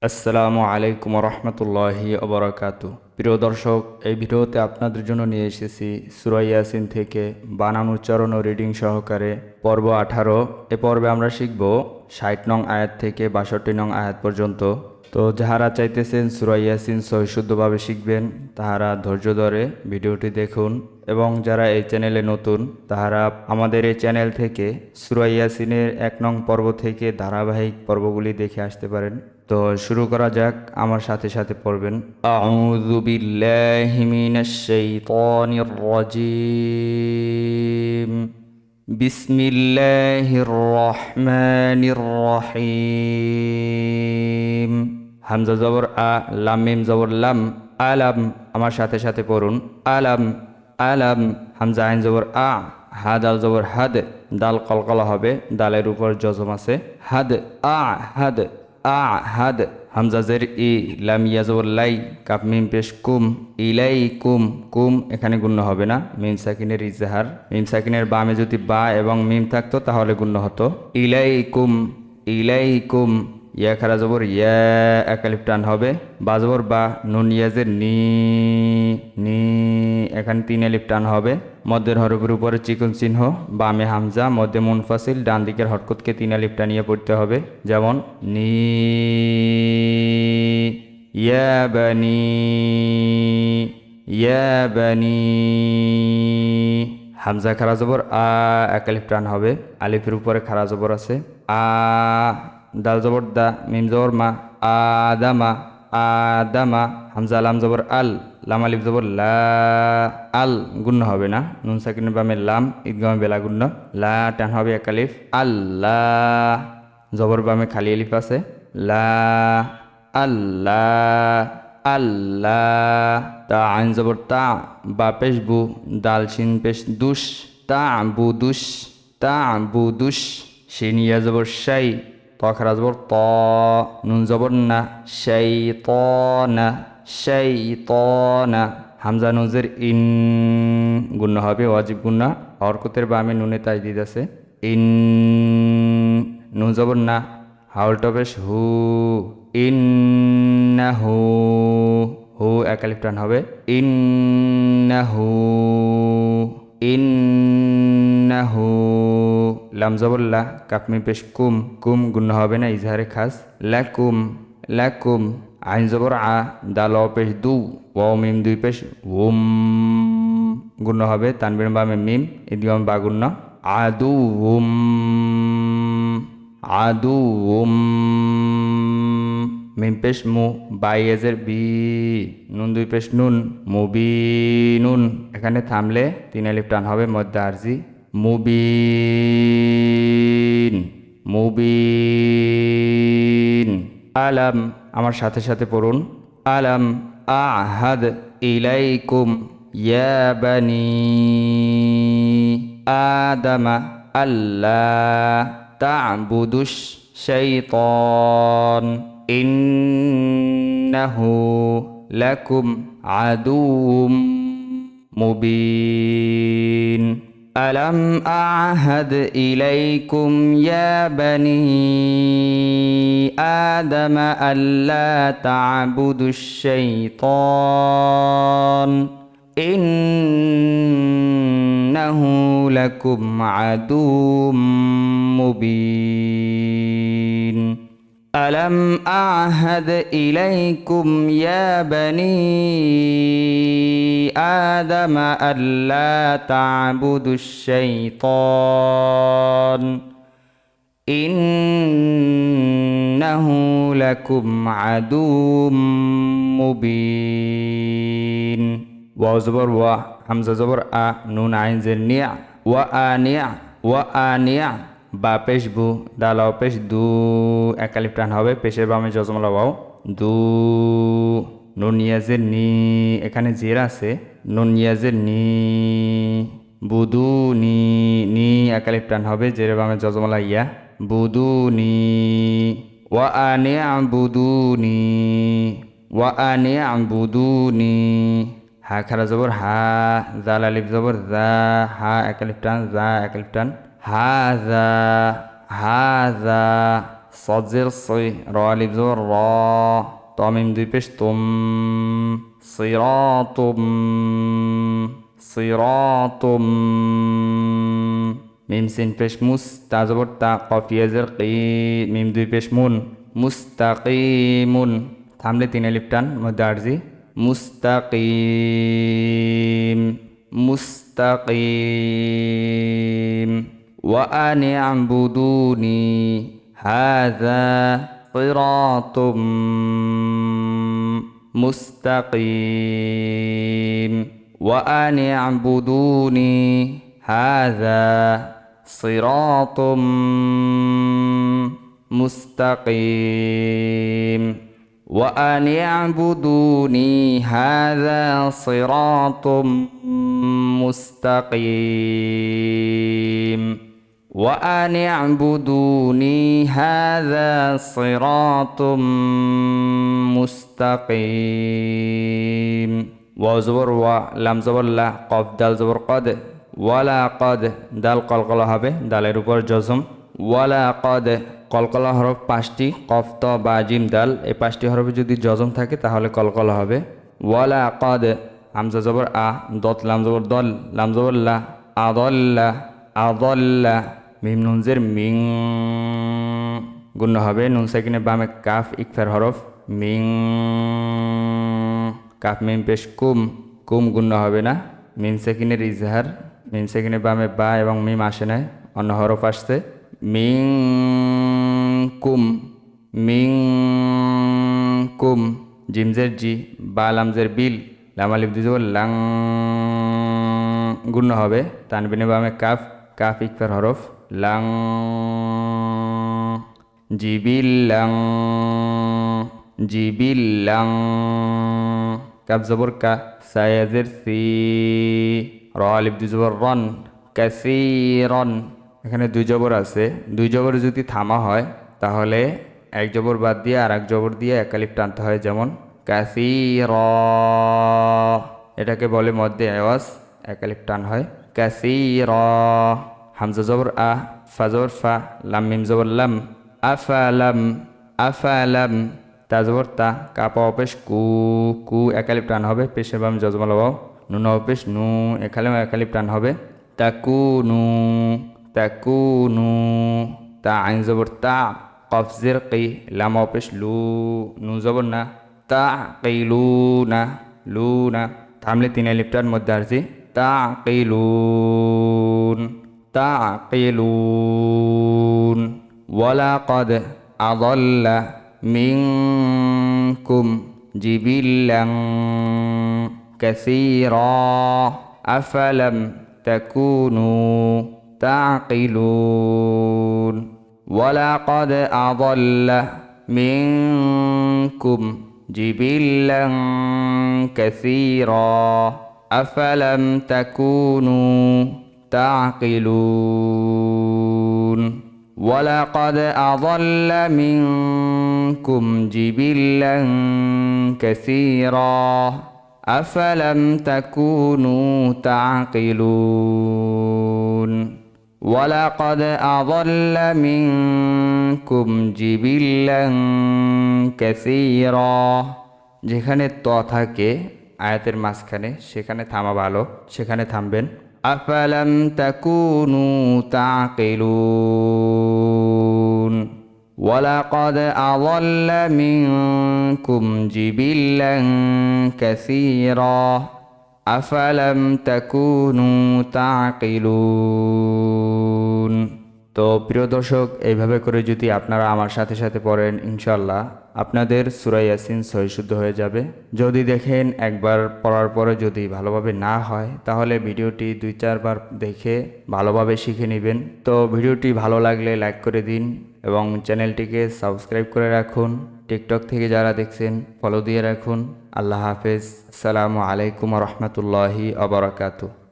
আসসালামু আলাইকুম রহমতুল্লাহি অবরাকাতু। প্রিয় দর্শক, এই ভিডিওতে আপনাদের জন্য নিয়ে এসেছি সূরা ইয়াসিন থেকে বানান উচ্চারণ ও রিডিং সহকারে পর্ব 18। এ পর্বে আমরা শিখব 60 নং আয়াত থেকে 62 নং আয়াত পর্যন্ত। তো যাহারা চাইতেছেন সূরা ইয়াসিন সহিশুদ্ধভাবে শিখবেন, তাহারা ধৈর্য ধরে ভিডিওটি দেখুন, এবং যারা এই চ্যানেলে নতুন তাহারা আমাদের এই চ্যানেল থেকে সূরা ইয়াসিনের 1 নং পর্ব থেকে ধারাবাহিক পর্বগুলি দেখে আসতে পারেন। তো শুরু করা যাক, আমার সাথে সাথে পড়বেন। আউযু বিল্লাহি মিনাশ শাইতানির রাজিম। বিসমিল্লাহির রহমানির রহিম। হামজা জবর আ, লাম মিম জবর লাম, আলাম। আমার সাথে সাথে পড়ুন, আলাম আলাম। হামজা আইন জবর আ, হা দাল জবর হাদ, দাল কলকলা হবে, দালের উপর জজম আছে, হাদ আ হাদ আ হাদ। হামজা জের ই, লাম ইয়া জবর লাই, কাপ মিম পেশ কুম, ইলাই কুম। কুম এখানে গুণ্য হবে না, মিম সাকিনের ইজহার। মিম সাকিনের বামে যদি বা এবং মিম থাকতো তাহলে গুণ্য হতো। ইলাই কুম, ইলাই কুম। ইয়া খারা জবর ইয়া, একালিফ টান হবে। বা জবর বা, নুন ইয়াজের নি, নি। এখানে 3 আলিফ টান হবে। মধ্যের হরফের উপরে চিকন চিহ্ন, বামে হামজা, মধ্যে মুনফাসিল, ডান দিকের হরকতকে 3 আলিফ টানিয়ে পড়তে হবে। যেমন নি, ইয়া বানি, ইয়া বানি। হামজা খারা জবর আ, একালিফ টান হবে। আলিফের উপরে খারা জবর আছে, আ। দাল জবর দা, মিম জবর মা, আদামা, আদামা। হামজা লাম জবর আল, লাম আলিফ জবর লা, আল। গুণ্য হবে না, নুন সাকিনের বামে লাম, ঈদগামে বেলা গুণ্য। লা টান হবে একালিফ, আল্লাহ। জবর বামে খালি আলিফ আছে, লা, আল্লাহ, আল্লাহ। তা আইন জবর তা, বা পেশ বু, দাল শিন পেশ দুস, তা বু দুস, তা বু দুস। শিন ইয়া জবর শাই, তখরা জবর ত, নুন জবর না, শাই ত না, শাই ত না। হামজা নুজের ইন, গুণ্য হবে, ওয়াজিব গুণ্য। হরকতের বামে নুনে তাজদিদ আছে, ইন। নুন জবর না, হাউল টবেশ হু, ইন্নাহু। হু একালিফ টান হবে, ইন্নাহু, ইন্নাহু। লাম জবল্লা, কাপমি পেশ কুম, কুম গুণ্য হবে না, ইজহারে খাস। লাকুম, লাকুম। আইন জবর আ, দাল অ পেশ দু, ওয়াও মিম দুই পেশ উম, গুণ্য হবে, তানবির বামে মিম, ঈদগামে বা গুণ্য। আদু উম, আদু উম। মিম পেশ মু, বাইয়েজের বি, নুন দুই পেশ নুন, মুবি নুন। এখানে থামলে 3 আলিফ টান হবে, মধ্যে আরজি, মুবিন, মুবিন। আলাম। আমার সাথে সাথে পড়ুন, আলাম আহাদ ইলাইকুম ইয়া বানি আদামা আল্লাহ তা'বুদুশ শাইতান ইন্নাহু লাকুম আদুউম মুবিন। ألم أعهد إليكم يا بني آدم ألا تعبدوا الشيطان إنه لكم عدو مبين. ألم أعهد إليكم يا بني آدم ألا تعبدوا الشيطان إنه لكم عدو مبين. واو زبر وا، حمزة زبر أ، نون عين زر نيع، وآنيع، وآنيع। বা পেশ বু, দালাও পেশ দু, একালিফ টান হবে, পেশের বামে জজমলা ওয়াও, দু। নুন ইয়াজের নি, এখানে জের আছে, নুন ইয়াজের নি, বুদু নি, নি একালিফ টান হবে, জের বামে জজমলা ইয়া, বুদু নি। ওয়া আনে বুদু নি, ওয়া আনে বুদু নি। হা খারা জবর হা, জাল আলিফ জবর জা, হা একালিফ টান, জা একালিফ টান, হাজা, হাজা। সজের সই র আলিফ জবর র তমিম দুই পেশ তুম সিরাতুম সিরাতুম মিম সিন পেশ মুস তা জবর তা কফ ইয়াজের কি মিম দুই পেশ মুন মুস্তাকিমুন থামলে তিন আলিফ টান মধ্যে আরজি মুস্তাকিম মুস্তাকিম ওয়া আনি আবুদুনি হাযা সিরাতুম মুস্তাকিম ওয়া আনি আবুদুনি হাযা সিরাতুম মুস্তাকিম وأن اعبدوني هذا صراط مستقيم وأن اعبدوني هذا صراط مستقيم واو زبر وا লাম জবর লা কফ দাল জবর কদ ওয়ালা কদ দাল কলকলা হবে দালের উপর জজম ওয়ালা কদ কলকলা হরফ পাঁচটি কফ ত বা জিম দাল এই পাঁচটি হরফে যদি জজম থাকে তাহলে কলকলা হবে ওয়ালা কদ হামজা জবর আ দত লাম জবর দল লাম জবর লা আদল্লা আদল্লা মিম নুন জের মিং গুণ হবে নুন সাকিনে বামে কাফ ইকফার হরফ মিং কাফ মিম পেশ কুম কুম গুণ হবে না মিম সাকিনের ইজহার মিম সাকিনে বামে বা এবং মিম আসে না অন্য হরফ আসছে মিং কুম মিং কুম জিমজের জি বা লামজের বিল লামালিফ দিয়ে যাব লাং গুণ হবে তানবিনে বামে কাফ কাফ ইকফার হরফ লাং জিবিল্লাং জিবিল্লাং কাফ জবর কা সায়াজের সি র আলিফ দিয়ে জবর রন কাসীরন এখানে দুই জবর আছে দুই জবর যদি থামা হয় তাহলে এক জবর বাদ দিয়ে আর এক জবর দিয়ে এক আলিফ টানতে হয় যেমন কাসীর এটাকে বলে মধ্যে আওয়াজ এক আলিফ টান হয় কাসীর হামজা জবর আ ফা জবর ফা লাম মিম জবর লাম আফালাম আফালাম তা জবর তা কাপা অপেশ কু কু এক আলিফ টান হবে পেশের বাম জজমাল বাও নুন অপেশ নু এখানে এক আলিফ টান হবে তাকুনু তাকুনু তা আইন জবর তা কফ জের কি লাম অপেশ লু নু জবর না তা কিলুনা লুনা থামলে তিন আলিফটার মধ্যে আসছি তাকিলুন তাকিলুন ওয়ালাকাদ আযাল্লা মিনকুম জিবিল্লান কাসীরা আফালাম তাকুনু তাকিলুন ওয়ালাকাদ আযাল্লা মিনকুম জিবিল্লান কাসীরা আফালাম তাকুনু তাকিলুন ওয়ালাকাদ আযাল্লা মিনকুম জিবিল্লান কাসীরা আফালাম তাকুনু তাকিলুন ওয়ালাকাদ আযাল্লা মিনকুম জিবিল্লান কাসীরা যেখানে ত থাকে আয়াতের মাঝখানে সেখানে থামা ভালো সেখানে থামবেন আফালাম তাকুনু তাকিলুন ওয়ালাকাদ আযাল্লা মিনকুম জিবিল্লান কাসীরা আফালাম তাকুনু তাকিলুন তো প্রিয় দর্শক এইভাবে করে যদি আপনারা আমার সাথে সাথে পড়েন ইনশাআল্লাহ আপনাদের সূরা ইয়াসিন সহিশুদ্ধ হয়ে যাবে যদি দেখেন একবার পড়ার পরে যদি ভালোভাবে না হয় তাহলে ভিডিওটি 2-4 বার দেখে ভালোভাবে শিখে নেবেন তো ভিডিওটি ভালো লাগলে লাইক করে দিন এবং চ্যানেলটিকে সাবস্ক্রাইব করে রাখুন টিকটক থেকে যারা দেখছেন ফলো দিয়ে রাখুন আল্লাহ হাফেজ আসসালামু আলাইকুম ওয়া রাহমাতুল্লাহি ওয়া বারাকাতুহু।